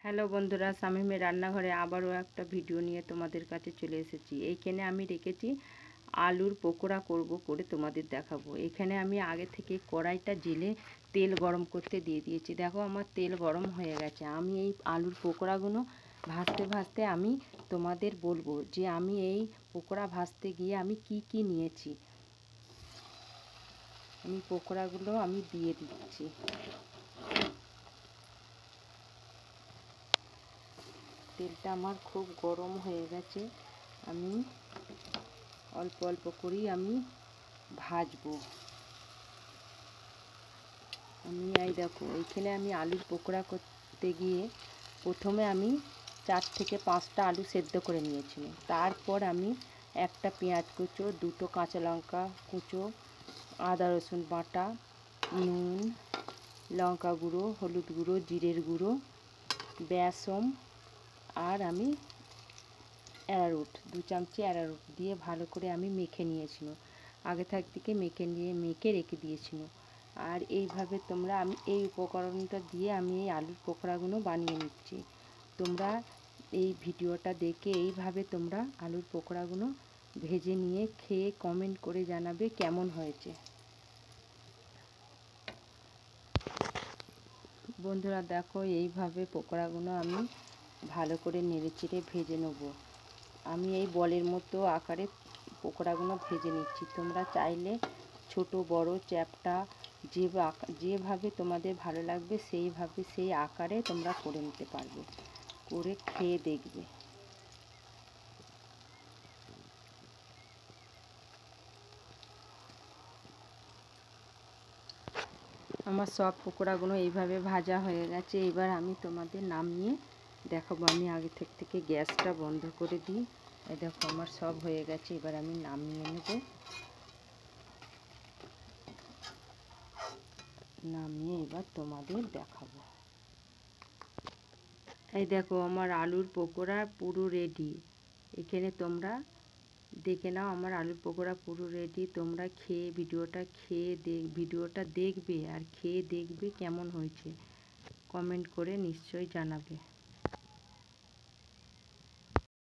Hello বন্ধুরা, শামীমের রান্নাঘরে আবারও একটা ভিডিও নিয়ে তোমাদের কাছে চলে এসেছি। এইখানে আমি রেখেছি আলুর পকোড়া করে তোমাদের দেখাবো। এখানে আমি আগে থেকে কড়াইটা জেলে তেল গরম করতে দিয়ে দিয়েছি। দেখো আমার তেল গরম হয়ে গেছে। আমি এই আলুর পকোড়াগুলো ভাজতে ভাজতে আমি তোমাদের বলবো যে আমি এই পকোড়া ভাজতে গিয়ে আমি কি নিয়েছি। আমি পকোড়াগুলো আমি দিয়ে দিচ্ছি। তেলটা আমার খুব গরম হয়ে গেছে। আমি অল্প অল্প করেই আমি ভাজবো। এই দেখো, এইখানে আমি আলুর পকোড়া করতে গিয়ে প্রথমে আমি 4 থেকে 5টা আলু সেদ্ধ করে নিয়েছি। তারপর আমি একটা পেঁয়াজ কুচো, 2টো কাঁচা লঙ্কা কুচো, আদা রসুন বাটা, নুন, লঙ্কা গুঁড়ো, হলুদ গুঁড়ো, জিরের গুঁড়ো, বেসন আর আমি অ্যারারুট 2 চামচি অ্যারারুট দিয়ে ভালো করে আমি মেখে নিয়েছিলাম। আগে থেকে মেখে রেখে দিয়েছিলাম। আর এইভাবে আমি এই উপকরণটা দিয়ে আমি এই আলুর পকোড়াগুলো বানিয়ে নিচ্ছি। তোমরা এই ভিডিওটা দেখে এইভাবে তোমরা আলুর পকোড়াগুলো ভেজে নিয়ে খেয়ে কমেন্ট করে জানাবে কেমন হয়েছে। বন্ধুরা দেখো, এইভাবে পকোড়াগুলো আমি ভালো করে নেড়েচেড়ে ভেজে নেব। আমি এই বলের মতো আকারে পকোড়াগুলো ভেজে নিচ্ছি। তোমরা চাইলে ছোট বড় চ্যাপ্টা যেভাবে তোমাদের ভালো লাগবে সেই আকারে তোমরা করে নিতে পারবে, করে খেয়ে দেখবে। আমার সব পকোড়াগুলো এইভাবে ভাজা হয়ে গেছে। এবার আমি তোমাদের নামিয়ে দেখাবো। আমি আগে থেকে গ্যাসটা বন্ধ করে দিই। এই দেখো আমার সব হয়ে গেছে। এবার আমি নামিয়ে নেব। নামিয়ে এবার তোমাদের দেখাবো। এই দেখো আমার আলুর পকোড়া পুরো রেডি। এখানে তোমরা দেখে নাও, আমার আলুর পকোড়া পুরো রেডি। তোমরা ভিডিওটা দেখবে আর খেয়ে দেখবে কেমন হয়েছে। কমেন্ট করে নিশ্চয়ই জানাবে।